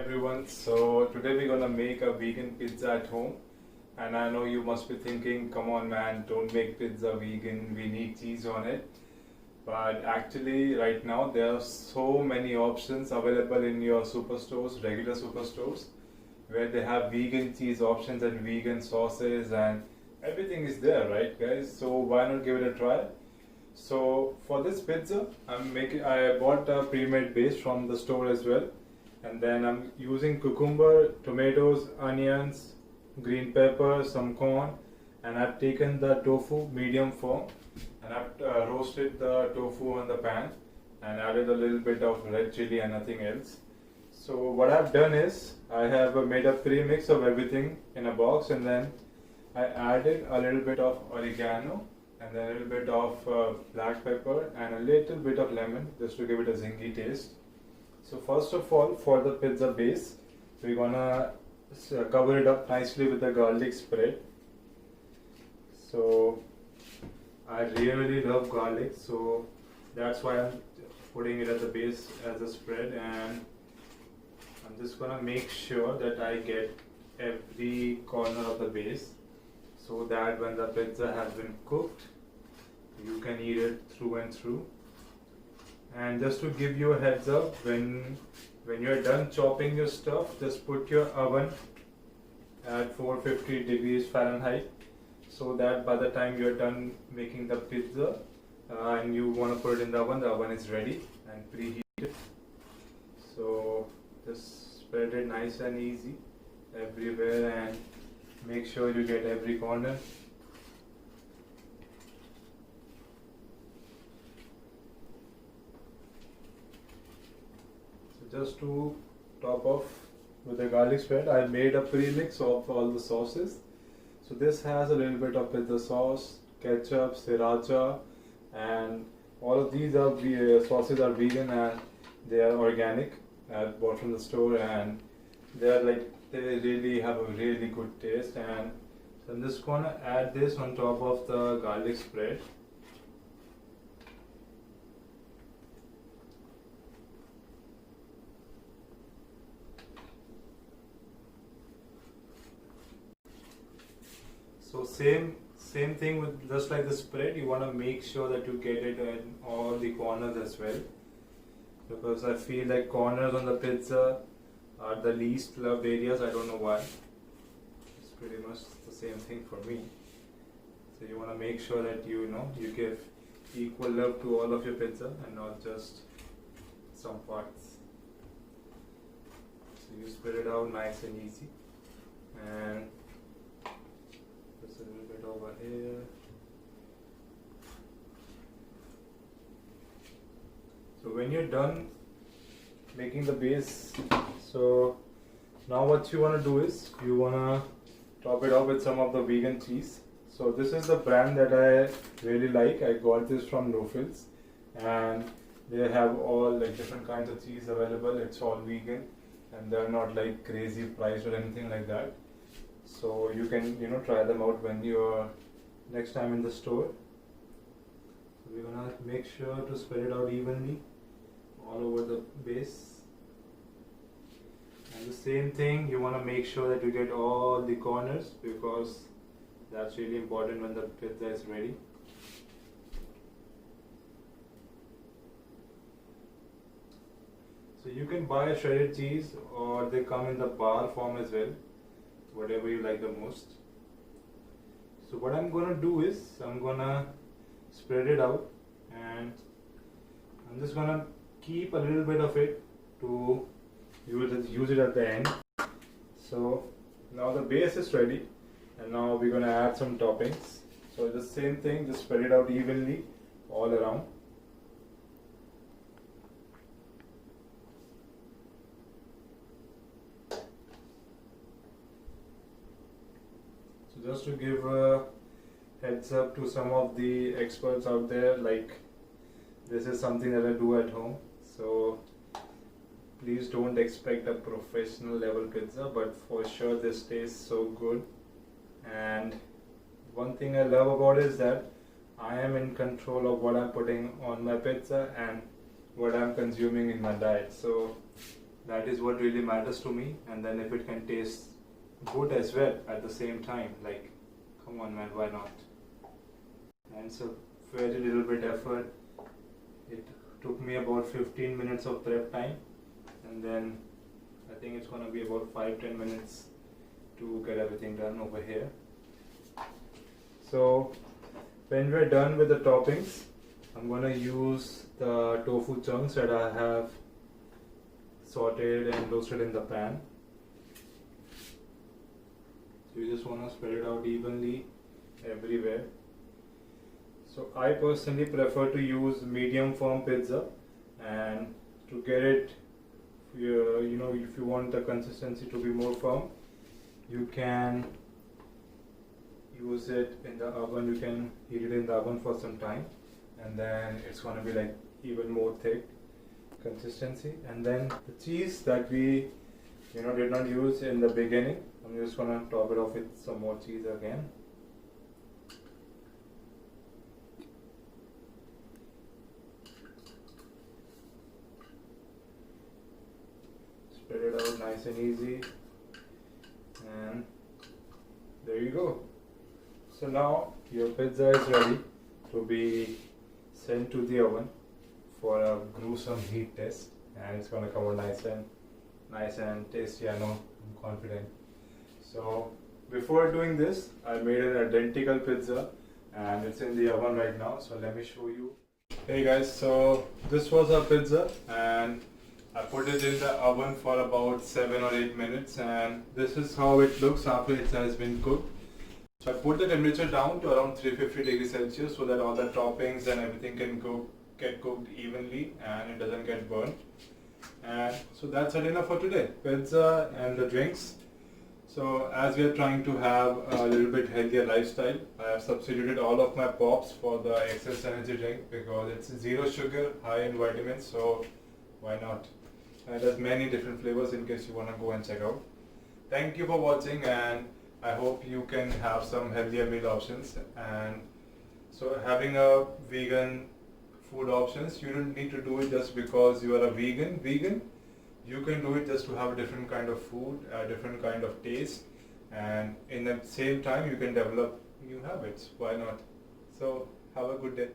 everyone. So today we're gonna make a vegan pizza at home. And I know you must be thinking, come on man, don't make pizza vegan, we need cheese on it. But actually right now there are so many options available in your superstores, regular superstores, where they have vegan cheese options and vegan sauces and everything is there, right guys? So why not give it a try? So for this pizza, I bought a pre-made base from the store as well, and then I'm using cucumber, tomatoes, onions, green pepper, some corn, and I've taken the tofu medium firm, and I've roasted the tofu on the pan, and added a little bit of red chili and nothing else. So what I've done is I have made a pre-mix of everything in a box, and then I added a little bit of oregano and then a little bit of black pepper and a little bit of lemon just to give it a zingy taste. So first of all, for the pizza base, we're gonna cover it up nicely with the garlic spread. So I really love garlic, so that's why I'm putting it at the base as a spread, and I'm just gonna make sure that I get every corner of the base, so that when the pizza has been cooked, you can eat it through and through. And just to give you a heads up, when you're done chopping your stuff, just put your oven at 450 degrees Fahrenheit, so that by the time you're done making the pizza and you want to put it in the oven is ready and preheated. So just spread it nice and easy everywhere and make sure you get every corner. So just to top off with the garlic spread, I made a pre-mix of all the sauces. So this has a little bit of pizza sauce, ketchup, sriracha, and all of these sauces are vegan and they are organic. I bought from the store, and they really have a really good taste. And so I'm just gonna add this on top of the garlic spread. So same thing with just like the spread, you want to make sure that you get it in all the corners as well, because I feel like corners on the pizza are the least loved areas. I don't know why. It's pretty much the same thing for me. So you want to make sure that you give equal love to all of your pizza and not just some parts. So you spread it out nice and easy, and just a little bit over here. So when you're done making the base, so now what you want to do is you want to top it off with some of the vegan cheese. So this is the brand that I really like. I got this from No Frills, and they have all like different kinds of cheese available. It's all vegan and they're not like crazy priced or anything like that. So you can try them out when you're next time in the store. So we're gonna make sure to spread it out evenly all over the base. And the same thing, you want to make sure that you get all the corners, because that's really important when the pizza is ready. So you can buy shredded cheese, or they come in the bar form as well, whatever you like the most. So what I'm gonna do is I'm gonna spread it out, and I'm just gonna keep a little bit of it to use it at the end. So now the base is ready, and now we're gonna add some toppings. So the same thing, just spread it out evenly all around. So just to give a heads up to some of the experts out there, like this is something that I do at home. So please don't expect a professional level pizza, but for sure this tastes so good. And one thing I love about it is that I am in control of what I'm putting on my pizza and what I'm consuming in my diet. So That is what really matters to me. And then if it can taste good as well at the same time, like, come on man, why not? And so very little bit effort. It took me about 15 minutes of prep time, and then I think it's gonna be about 5-10 minutes to get everything done over here. So when we're done with the toppings, I'm gonna use the tofu chunks that I have sauteed and roasted in the pan. So you just wanna spread it out evenly everywhere. So I personally prefer to use medium firm pizza, and to get it, you know, if you want the consistency to be more firm, you can use it in the oven. You can heat it in the oven for some time, and then it's gonna be like even more thick consistency. And then the cheese that we did not use in the beginning, I'm just gonna top it off with some more cheese again. Spread it out nice and easy, and there you go. So now your pizza is ready to be sent to the oven for a gruesome heat test, and it's gonna come out nice and tasty. I know, I'm confident. So before doing this, I made an identical pizza, and it's in the oven right now. So let me show you. Hey guys, so this was our pizza, and I put it in the oven for about 7 or 8 minutes, and this is how it looks after it has been cooked. So I put the temperature down to around 350 degrees Celsius so that all the toppings and everything can get cooked evenly and it doesn't get burnt. And so that's our dinner for today, pizza and the drinks. So as we are trying to have a little bit healthier lifestyle, I have substituted all of my pops for the excess energy drink because it's zero sugar, high in vitamins, so why not? And there's many different flavors in case you want to go and check out. Thank you for watching, and I hope you can have some healthier meal options. And so having a vegan food options, you don't need to do it just because you are a vegan. You can do it just to have a different kind of food, a different kind of taste, and in the same time you can develop new habits. Why not? So have a good day.